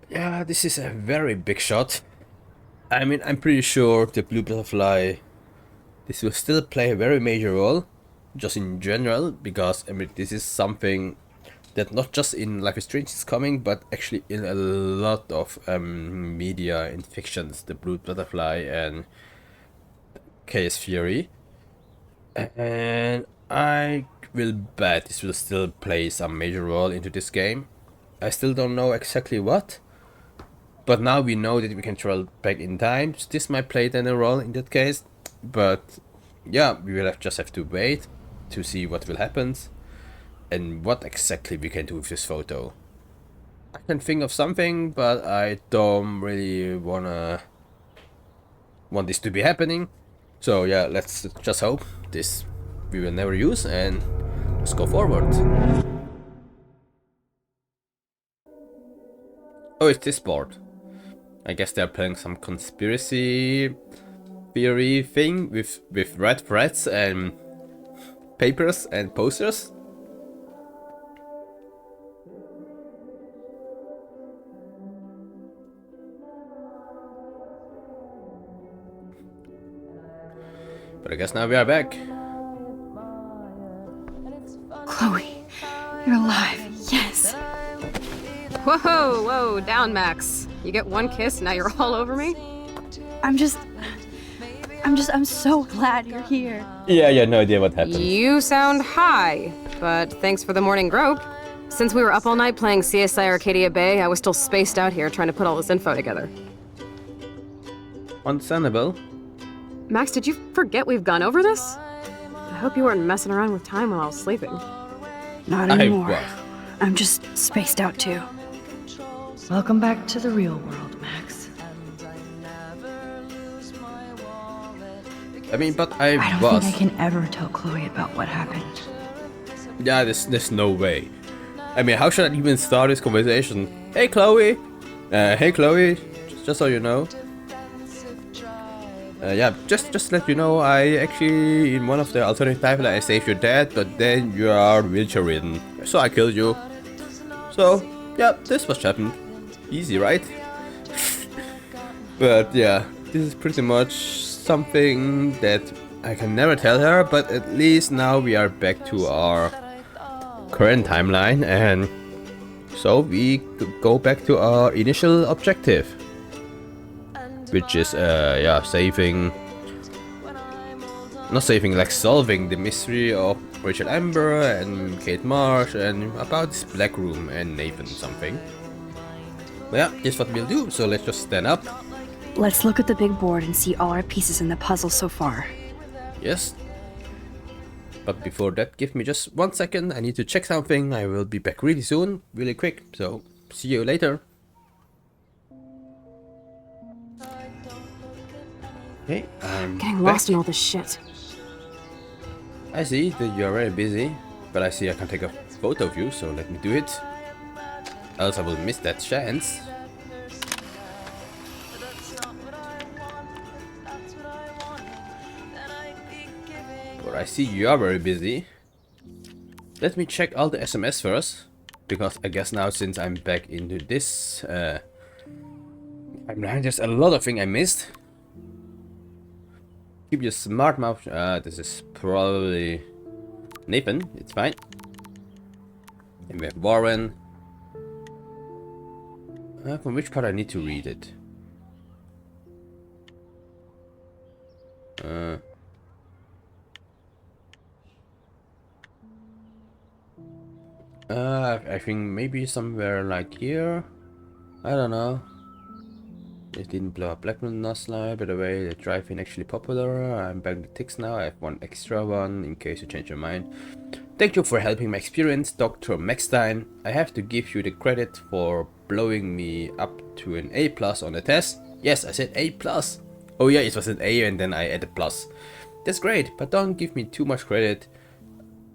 Yeah, this is a very big shot. I mean, I'm pretty sure the blue butterfly, this will still play a very major role, just in general, because I mean, this is something that not just in Life is Strange is coming, but actually in a lot of media and fictions, the blue butterfly and Chaos Fury. And I will bet this will still play some major role into this game. I still don't know exactly what, but now we know that we can travel back in time. So this might play then a role in that case, but yeah, we will just have to wait to see what will happen and what exactly we can do with this photo. I can think of something, but I don't really want this to be happening. So yeah, let's just hope this we will never use, and let's go forward. Oh, it's this board. I guess they're playing some conspiracy theory thing with red threads and papers and posters. But I guess now we are back. Chloe, you're alive. Yes. Whoa, whoa, down, Max. You get one kiss, now you're all over me? I'm so glad you're here. Yeah, no idea what happened. You sound high, but thanks for the morning grope. Since we were up all night playing CSI Arcadia Bay, I was still spaced out here trying to put all this info together. Understandable. Max, did you forget we've gone over this? I hope you weren't messing around with time while I was sleeping. Not anymore. I'm just spaced out too. Welcome back to the real world, Max. I mean, but I don't think I can ever tell Chloe about what happened. Yeah, there's no way. I mean, how should I even start this conversation? Hey Chloe! Hey Chloe! Just so you know. Yeah, just to let you know, I actually, in one of the alternate timelines, I saved your dad, but then you are wheelchair ridden. So I killed you. So, yeah, this was happened. Easy, right? But yeah, this is pretty much something that I can never tell her, but at least now we are back to our current timeline, and so we go back to our initial objective, which is yeah, solving the mystery of Rachel Amber and Kate Marsh and about this black room and Nathan something. But yeah, this is what we'll do, so let's just stand up. Let's look at the big board and see all our pieces in the puzzle so far. Yes. But before that, give me just 1 second. I need to check something. I will be back really soon, really quick. So, see you later. Okay, I'm Getting back. lost in all this shit. I see that you're very busy, but I see I can take a photo of you, so let me do it. Else I will miss that chance. But I see you are very busy. Let me check all the SMS first, because I guess now since I'm back into this, there's a lot of things I missed. Keep your smart mouth. This is probably Nathan. It's fine. And we have Warren. From which part I need to read it? I think maybe somewhere like here. I don't know. It didn't blow up Blackman last night. By the way, the drive-in actually popular. I'm back with ticks now. I have one extra one in case you change your mind. Thank you for helping my experience, Dr. Maxstein. I have to give you the credit for blowing me up to an A+ on the test. Yes, I said A+. Oh yeah, it was an A and then I added plus. That's great, but don't give me too much credit.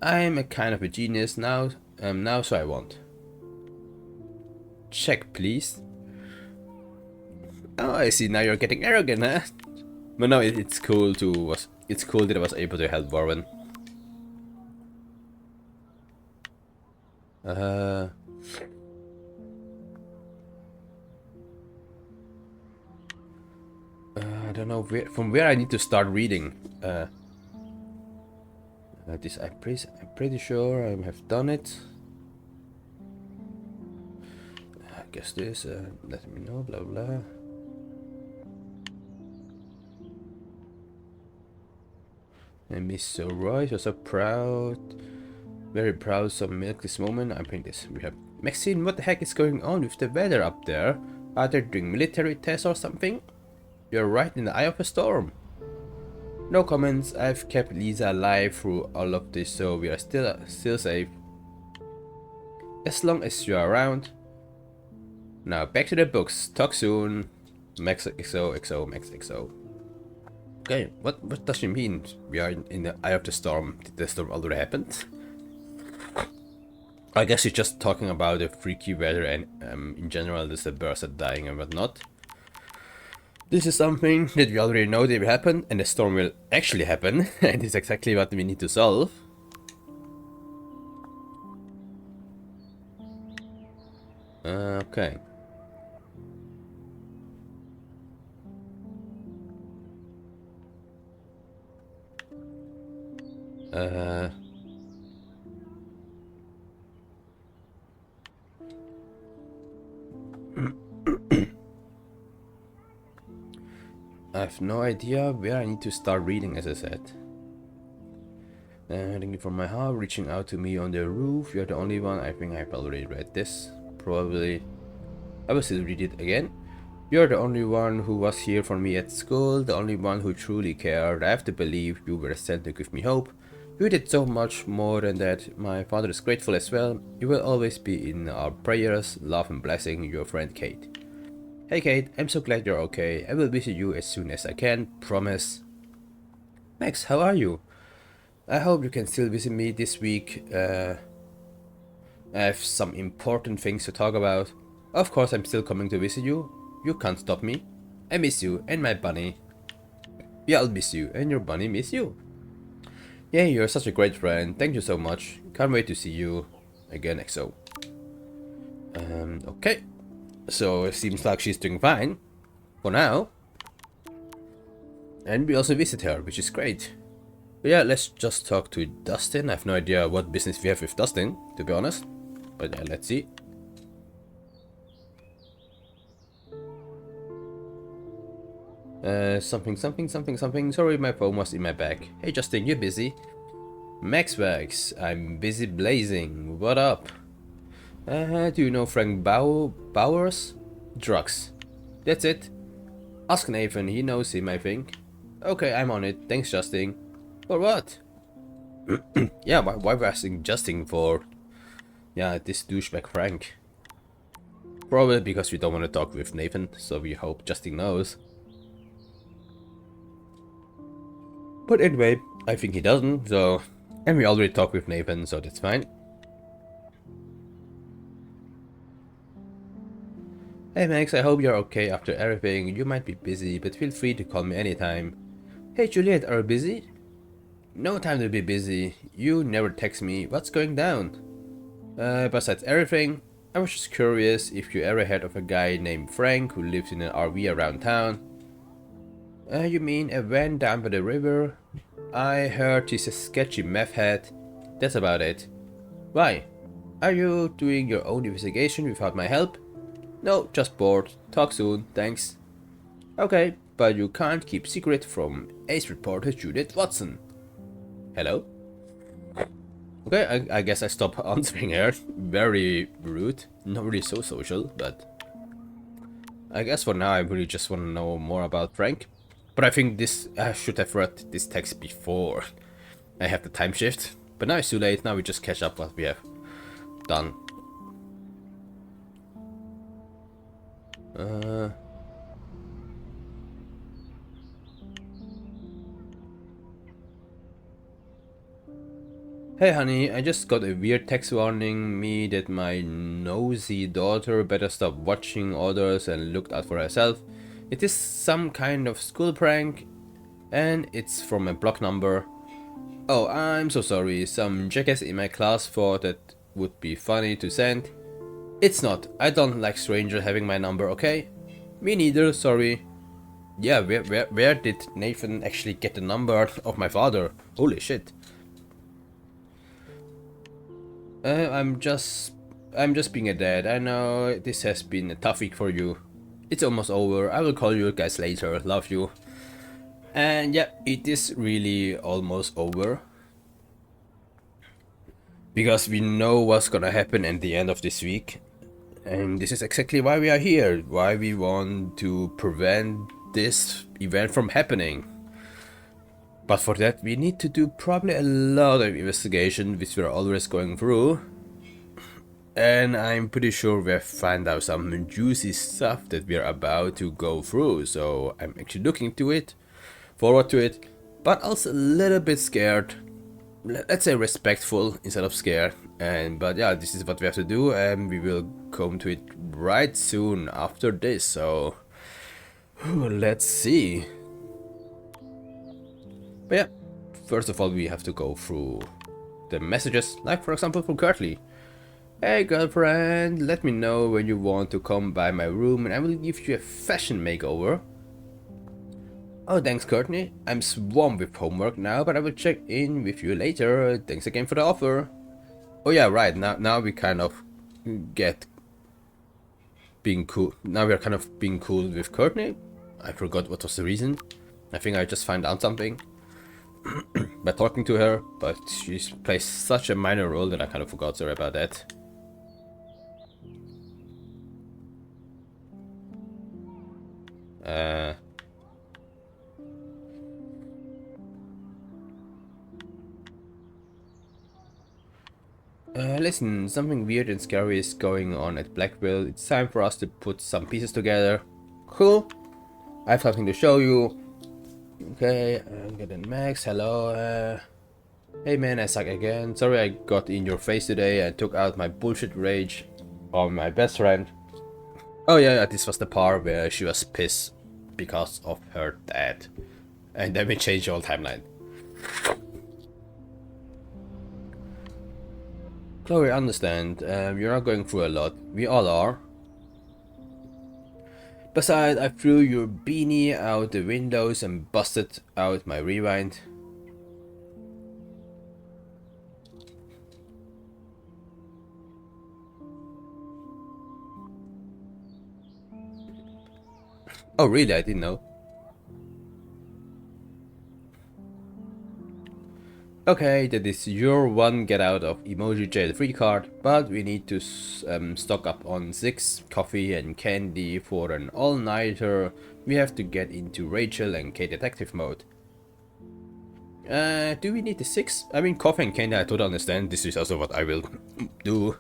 I'm a kind of a genius now, so I won't. Check, please. Oh, I see. Now you're getting arrogant, huh? But no, it's cool that I was able to help Warren. I don't know from where I need to start reading. This I'm pretty sure I have done it. I guess this. Let me know. Blah blah. And Miss So Roy, you're so proud. Very proud of milk this moment. I'm playing this. We have Maxine, what the heck is going on with the weather up there? Are they doing military tests or something? You're right in the eye of a storm. No comments. I've kept Lisa alive through all of this, so we are still safe. As long as you're around. Now back to the books. Talk soon. Max XO, Max XO. Okay, what does she mean? We are in the eye of the storm. Did the storm already happen? I guess she's just talking about the freaky weather and in general there's the birds are dying and whatnot. This is something that we already know that will happen, and the storm will actually happen, and it's exactly what we need to solve. Okay. I have no idea where I need to start reading, as I said. Thank you from my heart, reaching out to me on the roof. You're the only one. I think I've already read this. Probably. I will still read it again. You're the only one who was here for me at school, the only one who truly cared. I have to believe you were sent to give me hope. You did so much more than that. My father is grateful as well. You will always be in our prayers. Love and blessing, your friend Kate. Hey Kate, I'm so glad you're okay. I will visit you as soon as I can, promise. Max, how are you? I hope you can still visit me this week. I have some important things to talk about. Of course I'm still coming to visit you. You can't stop me. I miss you and my bunny. Yeah, I'll miss you and your bunny miss you. Yeah, you're such a great friend. Thank you so much. Can't wait to see you again, XO. Okay. So it seems like she's doing fine for now. And we also visit her, which is great. But yeah, let's just talk to Dustin. I have no idea what business we have with Dustin, to be honest. But yeah, let's see. Something. Sorry, my phone was in my bag. Hey Justin, you busy? Maxwax, I'm busy blazing. What up? Do you know Frank Bowers? Drugs. That's it. Ask Nathan, he knows him, I think. Okay, I'm on it. Thanks, Justin. For what? Yeah, why we're asking Justin for... Yeah, this douchebag Frank. Probably because we don't want to talk with Nathan, so we hope Justin knows. But anyway, I think he doesn't, so... And we already talked with Nathan, so that's fine. Hey Max, I hope you're okay after everything. You might be busy, but feel free to call me anytime. Hey Juliet, are you busy? No time to be busy. You never text me. What's going down? Besides everything, I was just curious if you ever heard of a guy named Frank who lives in an RV around town. You mean a van down by the river? I heard he's a sketchy meth head. That's about it. Why? Are you doing your own investigation without my help? No, just bored. Talk soon, thanks. Okay, but you can't keep secret from ace reporter Judith Watson. Hello? Okay, I guess I stopped answering her. Very rude. Not really so social, but... I guess for now I really just want to know more about Frank. But I think this... I should have read this text before I have the time shift. But now it's too late, now we just catch up what we have done. Hey honey, I just got a weird text warning me that my nosy daughter better stop watching others and look out for herself. It is some kind of school prank and it's from a block number. Oh, I'm so sorry, some jackass in my class thought that would be funny to send. It's not, I don't like strangers having my number, okay? Me neither, sorry. Yeah, where did Nathan actually get the number of my father? Holy shit. I'm just being a dad. I know this has been a tough week for you. It's almost over. I will call you guys later. Love you. And yeah, it is really almost over. Because we know what's gonna happen at the end of this week. And this is exactly why we are here. Why we want to prevent this event from happening. But for that we need to do probably a lot of investigation, which we're always going through. And I'm pretty sure we'll find out some juicy stuff that we're about to go through. So I'm actually looking to it, forward to it, but also a little bit scared. Let's say respectful instead of scared. But yeah, this is what we have to do, and we will come to it right soon after this. So let's see. But yeah, first of all we have to go through the messages, like for example from Curtly. Hey girlfriend, let me know when you want to come by my room and I will give you a fashion makeover. Oh, thanks Courtney. I'm swamped with homework now, but I will check in with you later. Thanks again for the offer. Oh yeah, right. Now we kind of get being cool. Now we are kind of being cool with Courtney. I forgot what was the reason. I think I just found out something by talking to her, but she plays such a minor role that I kind of forgot. Sorry about that. Listen, something weird and scary is going on at Blackwell. It's time for us to put some pieces together. Cool. I have something to show you. Okay, I'm getting Max. Hello. Hey man, I suck again. Sorry I got in your face today and took out my bullshit rage on my best friend. Oh yeah, this was the part where she was pissed because of her dad. And then we changed the whole timeline. Chloe, I understand. You're not going through a lot. We all are. Besides, I threw your beanie out the windows and busted out my rewind. Oh really? I didn't know. Okay, that is your one get out of emoji jail free card, but we need to stock up on 6 coffee and candy for an all-nighter. We have to get into Rachel and Kate detective mode. Do we need the 6? I mean, coffee and candy I totally understand. This is also what I will do.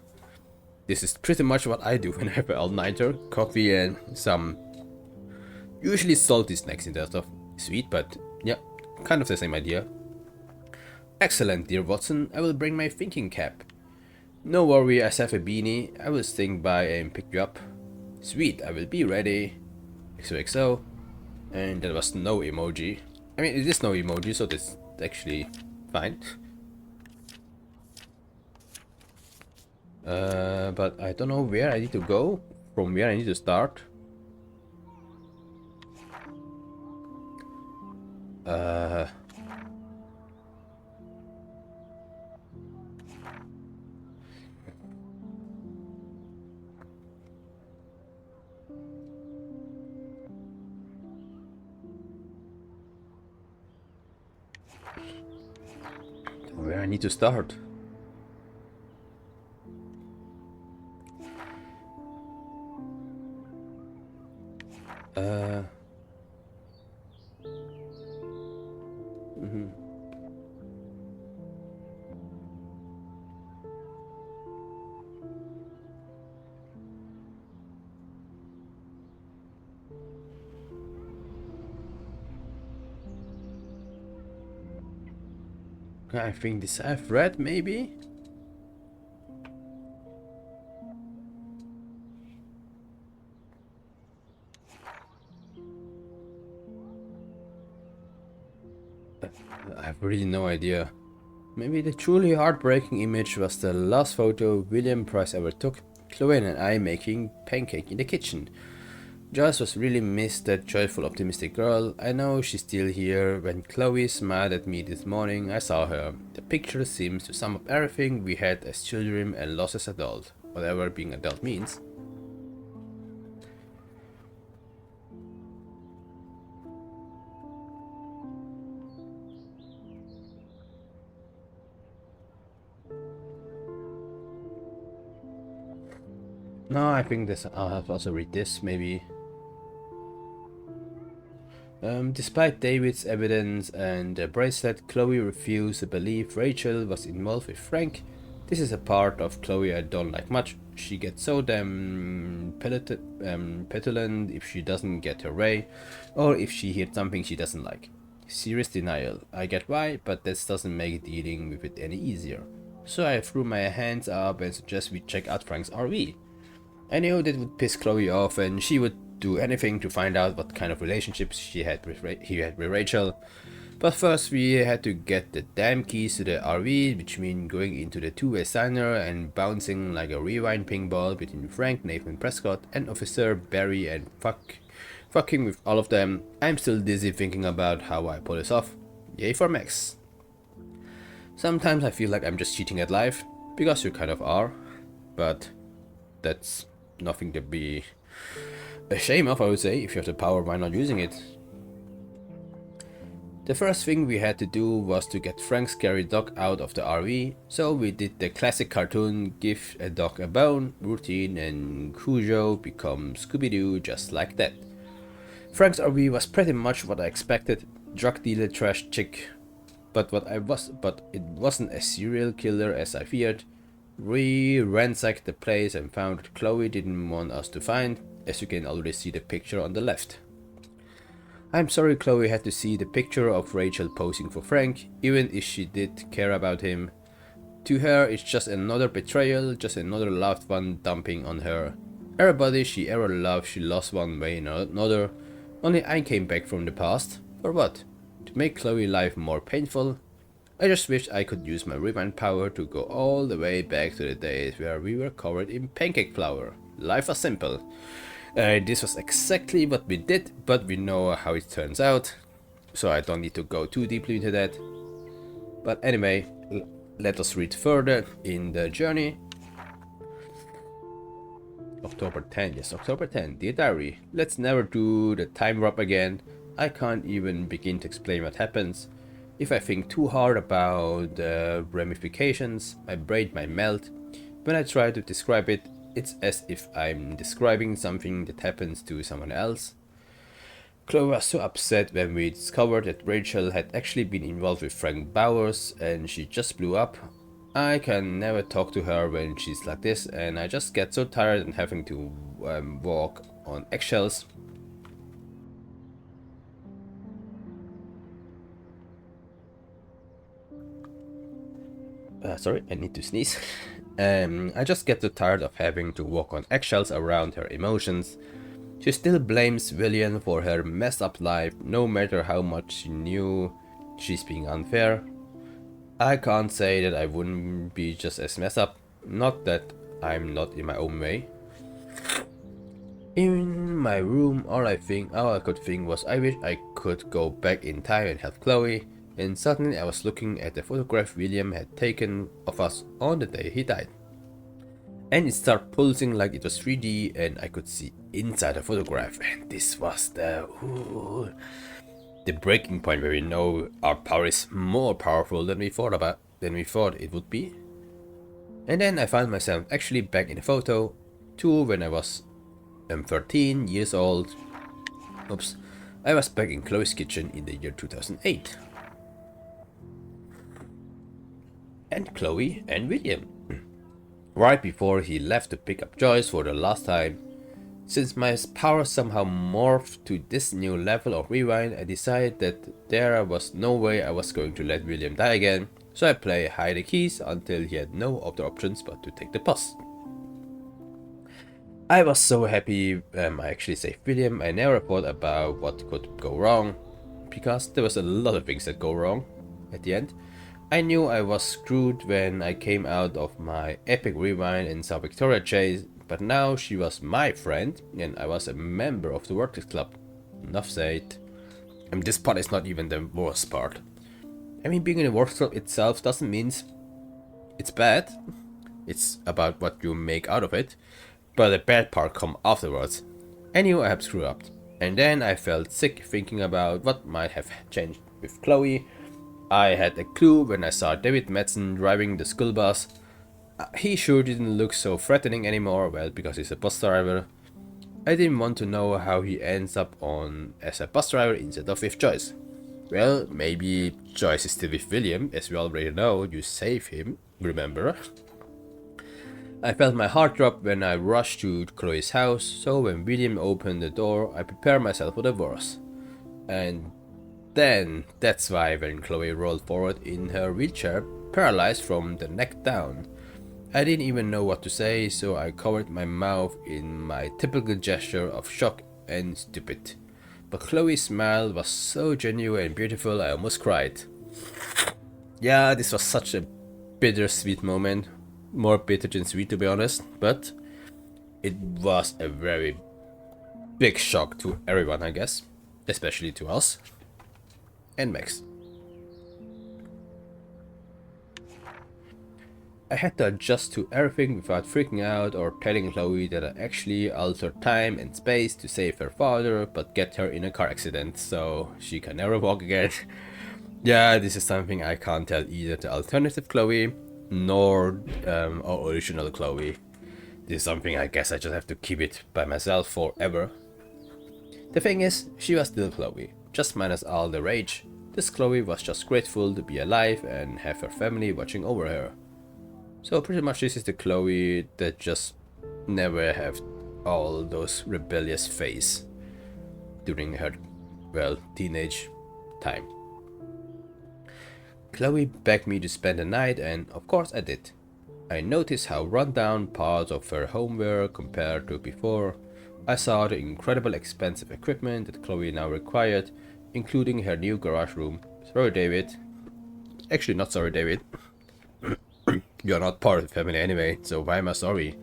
This is pretty much what I do when I have an all-nighter. Coffee and some usually salty snacks instead of sweet, but yeah, kind of the same idea. Excellent, dear Watson. I will bring my thinking cap. No worry, I have a beanie. I will swing by and pick you up. Sweet, I will be ready. XOXO. And there was no emoji. I mean, it is no emoji, so that's actually fine. But I don't know where I need to go. From where I need to start. Where I need to start. I think this I've read, maybe? I have really no idea. Maybe the truly heartbreaking image was the last photo William Price ever took. Chloe and I making pancake in the kitchen. Joyce was really missed, that joyful, optimistic girl. I know she's still here. When Chloe smiled at me this morning, I saw her. The picture seems to sum up everything we had as children and lost as adults, whatever being adult means. No, I think this. I'll have to also read this, maybe. Despite David's evidence and the bracelet, Chloe refused to believe Rachel was involved with Frank. This is a part of Chloe I don't like much. She gets so damn petulant if she doesn't get her way, or if she hears something she doesn't like. Serious denial. I get why, but this doesn't make dealing with it any easier. So I threw my hands up and suggested we check out Frank's RV. I knew that would piss Chloe off, and she would do anything to find out what kind of relationships he had with Rachel. But first we had to get the damn keys to the RV, which means going into the two-way signer and bouncing like a rewind ping ball between Frank, Nathan Prescott, and Officer Barry, and fucking with all of them. I'm still dizzy thinking about how I pull this off. Yay for Max. Sometimes I feel like I'm just cheating at life, because you kind of are, but that's nothing to be ashamed of, I would say. If you have the power, why not using it? The first thing we had to do was to get Frank's scary dog out of the RV, so we did the classic cartoon give a dog a bone routine, and Cujo becomes Scooby-Doo just like that. Frank's RV was pretty much what I expected, drug dealer trash chick, but it wasn't a serial killer as I feared. We ransacked the place and found what Chloe didn't want us to find, as you can already see the picture on the left. I'm sorry Chloe had to see the picture of Rachel posing for Frank, even if she did care about him. To her, it's just another betrayal, just another loved one dumping on her. Everybody she ever loved, she lost one way or another. Only I came back from the past. For what? To make Chloe's life more painful? I just wish I could use my rewind power to go all the way back to the days where we were covered in pancake flour. Life was simple. This was exactly what we did, but we know how it turns out, so I don't need to go too deeply into that. But anyway, let us read further in the journey. October 10, yes, October 10, dear diary. Let's never do the time warp again. I can't even begin to explain what happens. If I think too hard about the ramifications, my brain might melt. When I try to describe it, it's as if I'm describing something that happens to someone else. Chloe was so upset when we discovered that Rachel had actually been involved with Frank Bowers, and she just blew up. I can never talk to her when she's like this, and I just get so tired and having to walk on eggshells. Sorry, I need to sneeze. I just get so tired of having to walk on eggshells around her emotions. She still blames William for her messed up life, no matter how much she knew she's being unfair. I can't say that I wouldn't be just as messed up, not that I'm not in my own way. In my room, all I could think was I wish I could go back in time and help Chloe. And suddenly I was looking at the photograph William had taken of us on the day he died. And it started pulsing like it was 3D, and I could see inside the photograph, and this was the breaking point where we know our power is more powerful than we thought it would be. And then I found myself actually back in the photo, too, when I was 13 years old. Oops. I was back in Chloe's kitchen in the year 2008. And Chloe and William, right before he left to pick up Joyce for the last time. Since my power somehow morphed to this new level of rewind, I decided that there was no way I was going to let William die again, so I play hide the keys until he had no other options but to take the bus. I was so happy I actually saved William. I never thought about what could go wrong, because there was a lot of things that go wrong at the end. I knew I was screwed when I came out of my epic rewind and saw Victoria but now she was my friend and I was a member of the Vortex Club. Enough said. I mean, this part is not even the worst part. I mean, being in the Vortex Club itself doesn't mean it's bad. It's about what you make out of it. But the bad part come afterwards. I knew I had screwed up. And then I felt sick thinking about what might have changed with Chloe. I had a clue when I saw David Madsen driving the school bus. He sure didn't look so threatening anymore, well, because he's a bus driver. I didn't want to know how he ends up on as a bus driver instead of with Joyce. Well, maybe Joyce is still with William, as we already know, you save him, remember? I felt my heart drop when I rushed to Chloe's house, so when William opened the door, I prepared myself for the worst. And then, that's why when Chloe rolled forward in her wheelchair, paralyzed from the neck down, I didn't even know what to say, so I covered my mouth in my typical gesture of shock and stupid. But Chloe's smile was so genuine and beautiful, I almost cried. Yeah, this was such a bittersweet moment. More bitter than sweet, to be honest, but it was a very big shock to everyone, I guess, especially to us and Max. I had to adjust to everything without freaking out or telling Chloe that I actually altered time and space to save her father but get her in a car accident so she can never walk again. Yeah, this is something I can't tell either the alternative Chloe nor our original Chloe. This is something I guess I just have to keep it by myself forever. The thing is, she was still Chloe, just minus all the rage. This Chloe was just grateful to be alive and have her family watching over her. So pretty much this is the Chloe that just never have all those rebellious phase during her, well, teenage time. Chloe begged me to spend the night and of course I did. I noticed how run down parts of her home were compared to before. I saw the incredible expensive equipment that Chloe now required, including her new garage room. Sorry David. Actually not sorry David. You're not part of the family anyway, so why am I sorry?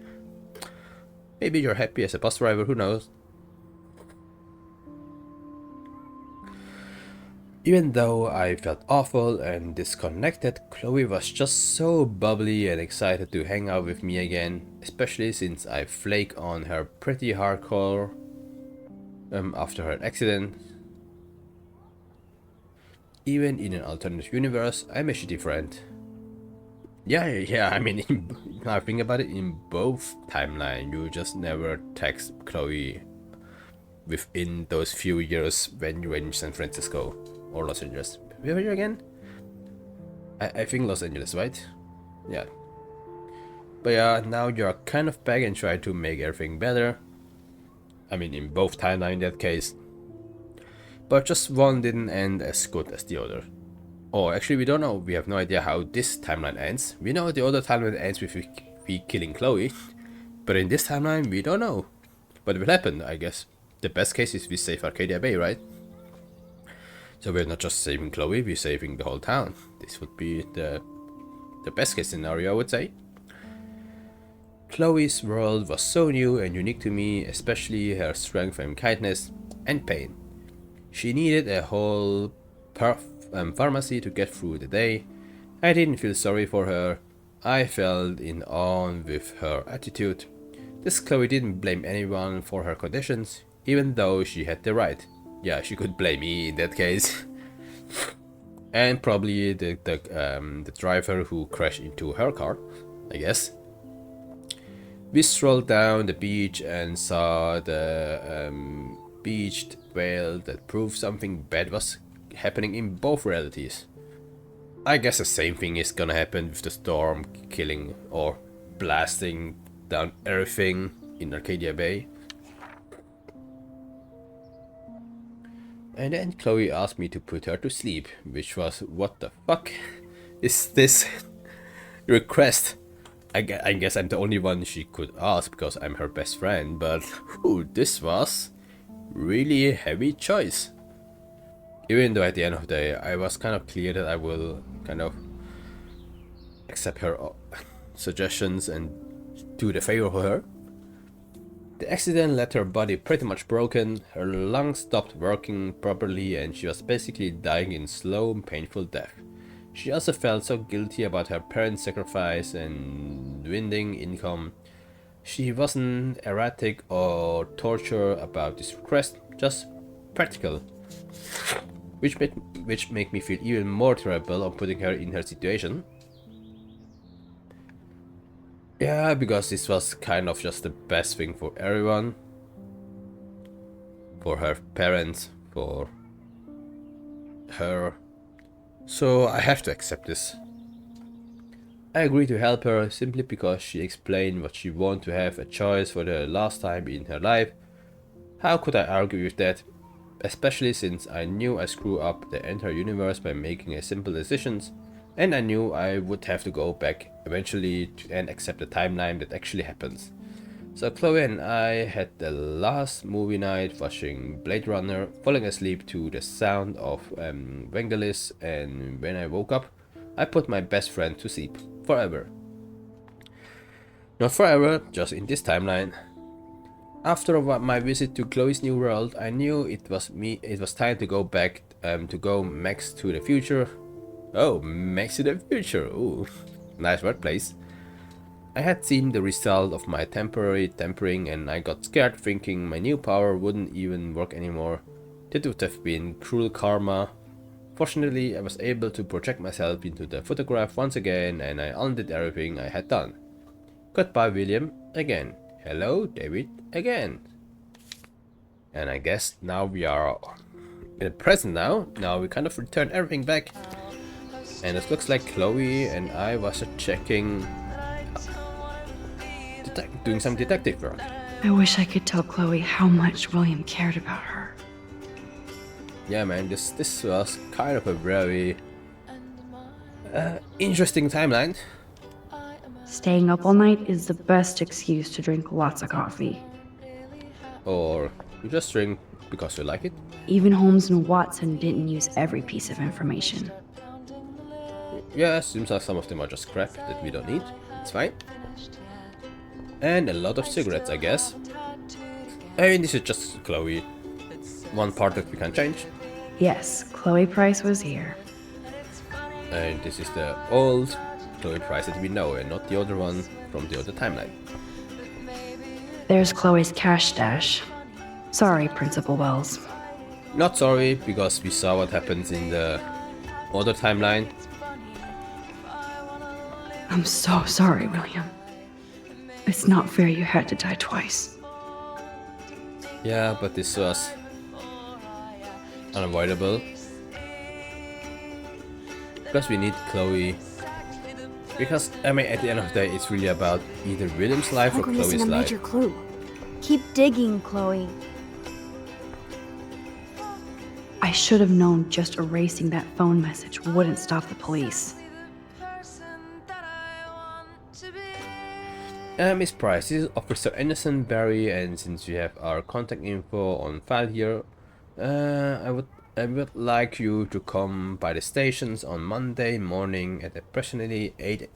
Maybe you're happy as a bus driver, who knows? Even though I felt awful and disconnected, Chloe was just so bubbly and excited to hang out with me again, especially since I flaked on her pretty hardcore after her accident. Even in an alternative universe, I'm a shitty friend. Yeah, I mean, now I think about it, in both timelines, you just never text Chloe within those few years when you were in San Francisco or Los Angeles. Where were you again? I think Los Angeles, right? Yeah. But yeah, now you're kind of back and try to make everything better. I mean, in both timelines in that case. But just one didn't end as good as the other. Oh, actually we don't know, we have no idea how this timeline ends. We know the other timeline ends with we killing Chloe, but in this timeline we don't know what will happen, I guess. The best case is we save Arcadia Bay, right? So we're not just saving Chloe, we're saving the whole town. This would be the best case scenario, I would say. Chloe's world was so new and unique to me, especially her strength and kindness and pain. She needed a whole pharmacy to get through the day. I didn't feel sorry for her. I felt in awe with her attitude. This Chloe didn't blame anyone for her conditions, even though she had the right. Yeah, she could blame me in that case. And probably the driver who crashed into her car, I guess. We strolled down the beach and saw the beached whale that proved something bad was happening in both realities. I guess the same thing is gonna happen with the storm killing or blasting down everything in Arcadia Bay. And then Chloe asked me to put her to sleep, which was, what the fuck is this request? I guess I'm the only one she could ask because I'm her best friend, but this was really heavy choice. Even though at the end of the day I was kind of clear that I will kind of accept her suggestions and do the favor for her. The accident left her body pretty much broken, her lungs stopped working properly, and she was basically dying in slow, painful death. She also felt so guilty about her parents' sacrifice and dwindling income. She wasn't erratic or torture about this request, just practical. Which made me feel even more terrible on putting her in her situation. Yeah, because this was kind of just the best thing for everyone. For her parents, for her. So I have to accept this. I agreed to help her simply because she explained what she wanted to have a choice for the last time in her life. How could I argue with that? Especially since I knew I screwed up the entire universe by making a simple decisions, and I knew I would have to go back eventually and accept the timeline that actually happens. So Chloe and I had the last movie night watching Blade Runner, falling asleep to the sound of Vangelis, and when I woke up, I put my best friend to sleep forever. Not forever, just in this timeline. After my visit to Chloe's new world, I knew it was time to go back to go Max to the future. Oh, Max to the future. Ooh, nice wordplace. I had seen the result of my temporary tempering and I got scared thinking my new power wouldn't even work anymore. That would have been cruel karma. Fortunately, I was able to project myself into the photograph once again and I undid everything I had done. Goodbye, William, again. Hello, David, again. And I guess now we are in the present now. Now we kind of return everything back. And it looks like Chloe and I was checking, doing some detective work. I wish I could tell Chloe how much William cared about her. Yeah, man, this was kind of a very interesting timeline. Staying up all night is the best excuse to drink lots of coffee. Or you just drink because you like it. Even Holmes and Watson didn't use every piece of information. Yeah, seems like some of them are just crap that we don't need. It's fine. And a lot of cigarettes, I guess. I mean, this is just Chloe. One part that we can change. Yes, Chloe Price was here. And this is the old Chloe Price that we know and not the other one from the other timeline. There's Chloe's cash stash. Sorry, Principal Wells. Not sorry, because we saw what happens in the other timeline. I'm so sorry, William. It's not fair you had to die twice. Yeah, but this was unavoidable. Because we need Chloe. Because, I mean, at the end of the day, it's really about either William's life or We're Chloe's missing a life. major clue. Keep digging, Chloe. I should have known just erasing that phone message wouldn't stop the police. Miss Price, this is Officer Anderson Barry, and since we have our contact info on file here, I would like you to come by the stations on Monday morning at approximately 8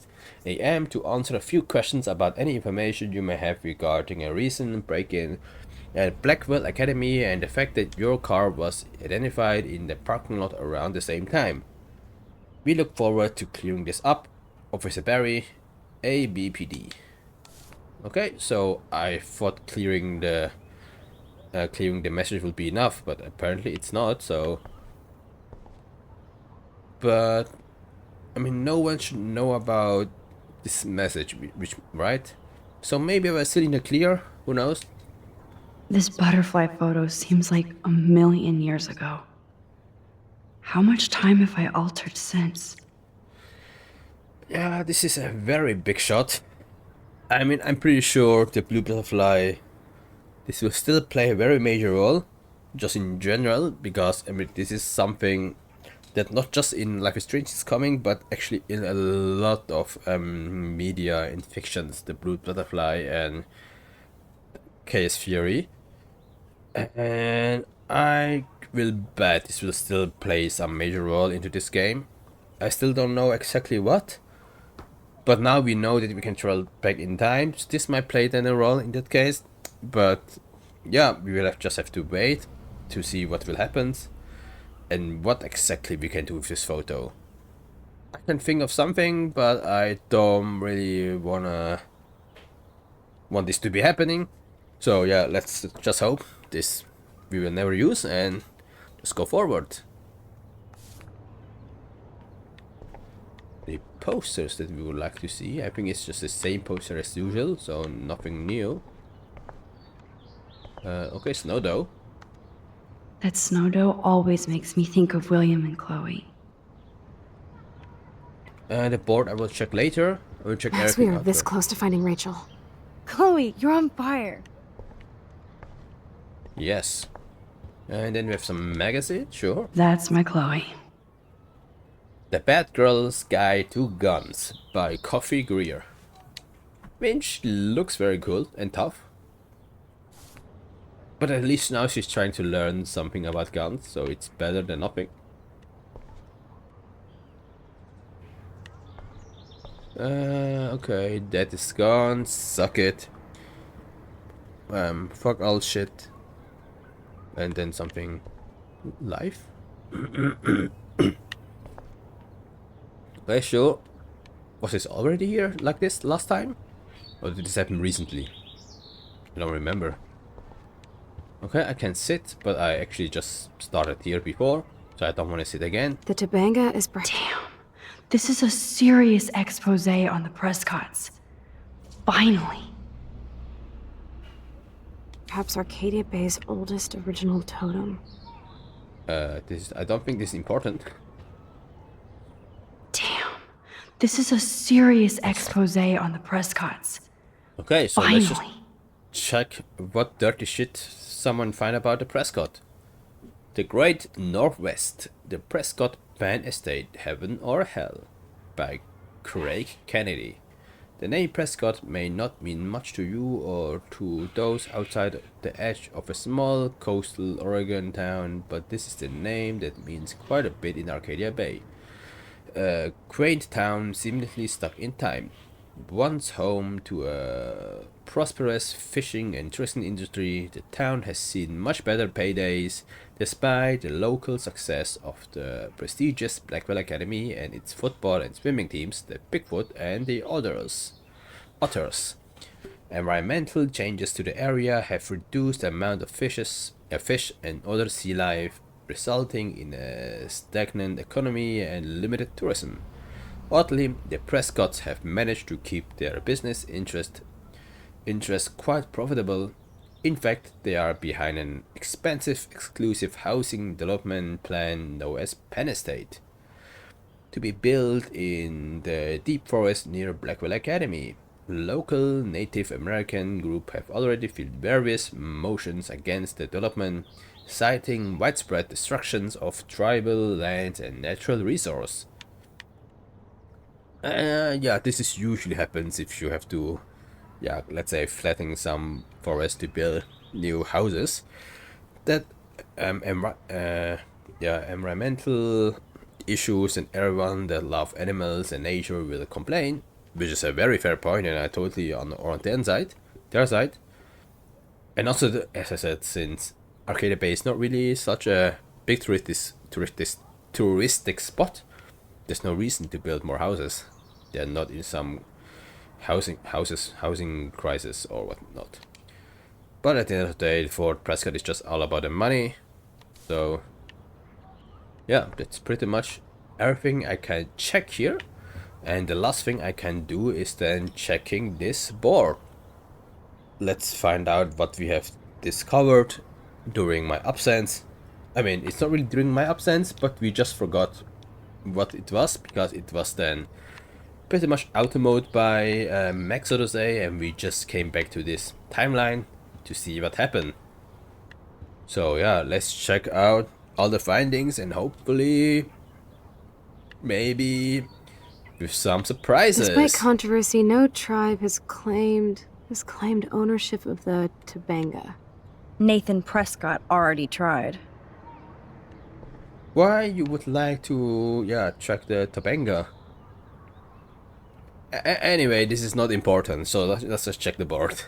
a.m. to answer a few questions about any information you may have regarding a recent break-in at Blackwell Academy and the fact that your car was identified in the parking lot around the same time. We look forward to clearing this up. Officer Barry, ABPD. Okay, so I thought clearing the message would be enough, but apparently it's not. So, but I mean, no one should know about this message, which right? So maybe I was still in the clear. Who knows? This butterfly photo seems like 1,000,000 years ago. How much time have I altered since? Yeah, this is a very big shot. I mean, I'm pretty sure the blue butterfly, this will still play a very major role, just in general, because I mean, this is something that not just in Life is Strange is coming, but actually in a lot of media and fictions, the blue butterfly and Chaos Fury. And I will bet this will still play some major role into this game. I still don't know exactly what. But now we know that we can travel back in time, so this might play then a role in that case. But yeah, we will just have to wait to see what will happen and what exactly we can do with this photo. I can think of something, but I don't really want this to be happening. So yeah, let's just hope this we will never use and just go forward. The posters that we would like to see, I think it's just the same poster as usual, so nothing new. Okay, snow dough. That snow dough always makes me think of William and Chloe. The board I will check later. I will check Max, we everything are this after. close to finding Rachel. Chloe, you're on fire. Yes. And then we have some magazine, sure. That's my Chloe. The Bad Girl's Guide to Guns by Coffee Greer. Which looks very cool and tough. But at least now she's trying to learn something about guns, so it's better than nothing. Okay, that is gone. Suck it. Fuck all shit. And then something. Life? Okay, sure. Was this already here like this last time? Or did this happen recently? I don't remember. Okay, I can sit, but I actually just started here before, so I don't want to sit again. The Tobanga is bright. Damn. This is a serious expose on the Prescotts. Finally. Perhaps Arcadia Bay's oldest original totem. I don't think this is important. Damn. This is a serious expose on the Prescotts. Okay, so let's just Finally. check what dirty shit someone find about the Prescott. The Great Northwest, the Prescott Pan Estate, Heaven or Hell, by Craig Kennedy. The name Prescott may not mean much to you or to those outside the edge of a small coastal Oregon town, but this is the name that means quite a bit in Arcadia Bay. A quaint town seemingly stuck in time. Once home to a prosperous fishing and tourism industry, the town has seen much better paydays despite the local success of the prestigious Blackwell Academy and its football and swimming teams, the Bigfoot and the Otters. Environmental changes to the area have reduced the amount of fish and other sea life, resulting in a stagnant economy and limited tourism. Oddly, the Prescotts have managed to keep their business interest quite profitable. In fact, they are behind an expensive exclusive housing development plan known as Penn Estate, to be built in the deep forest near Blackwell Academy. Local Native American group have already filed various motions against the development, citing widespread destructions of tribal lands and natural resources. Yeah, this is usually happens if you have to, yeah, let's say flatten some forest to build new houses. That environmental issues and everyone that love animals and nature will complain, which is a very fair point, and I totally on their side. And also, as I said, since Arcadia Bay is not really such a big touristic spot, there's no reason to build more houses. They're not in some housing crisis or whatnot. But at the end of the day, Fort Prescott is just all about the money. So yeah, that's pretty much everything I can check here. And the last thing I can do is then checking this board. Let's find out what we have discovered during my absence. I mean, it's not really during my absence, but we just forgot what it was, because it was then pretty much auto mode by Max, so to say, and we just came back to this timeline to see what happened. So yeah, let's check out all the findings and hopefully maybe with some surprises. Despite controversy, no tribe has claimed ownership of the Tobanga. Nathan Prescott already tried. Why you would like to, yeah, track the Tobanga? Anyway, this is not important, so let's just check the board.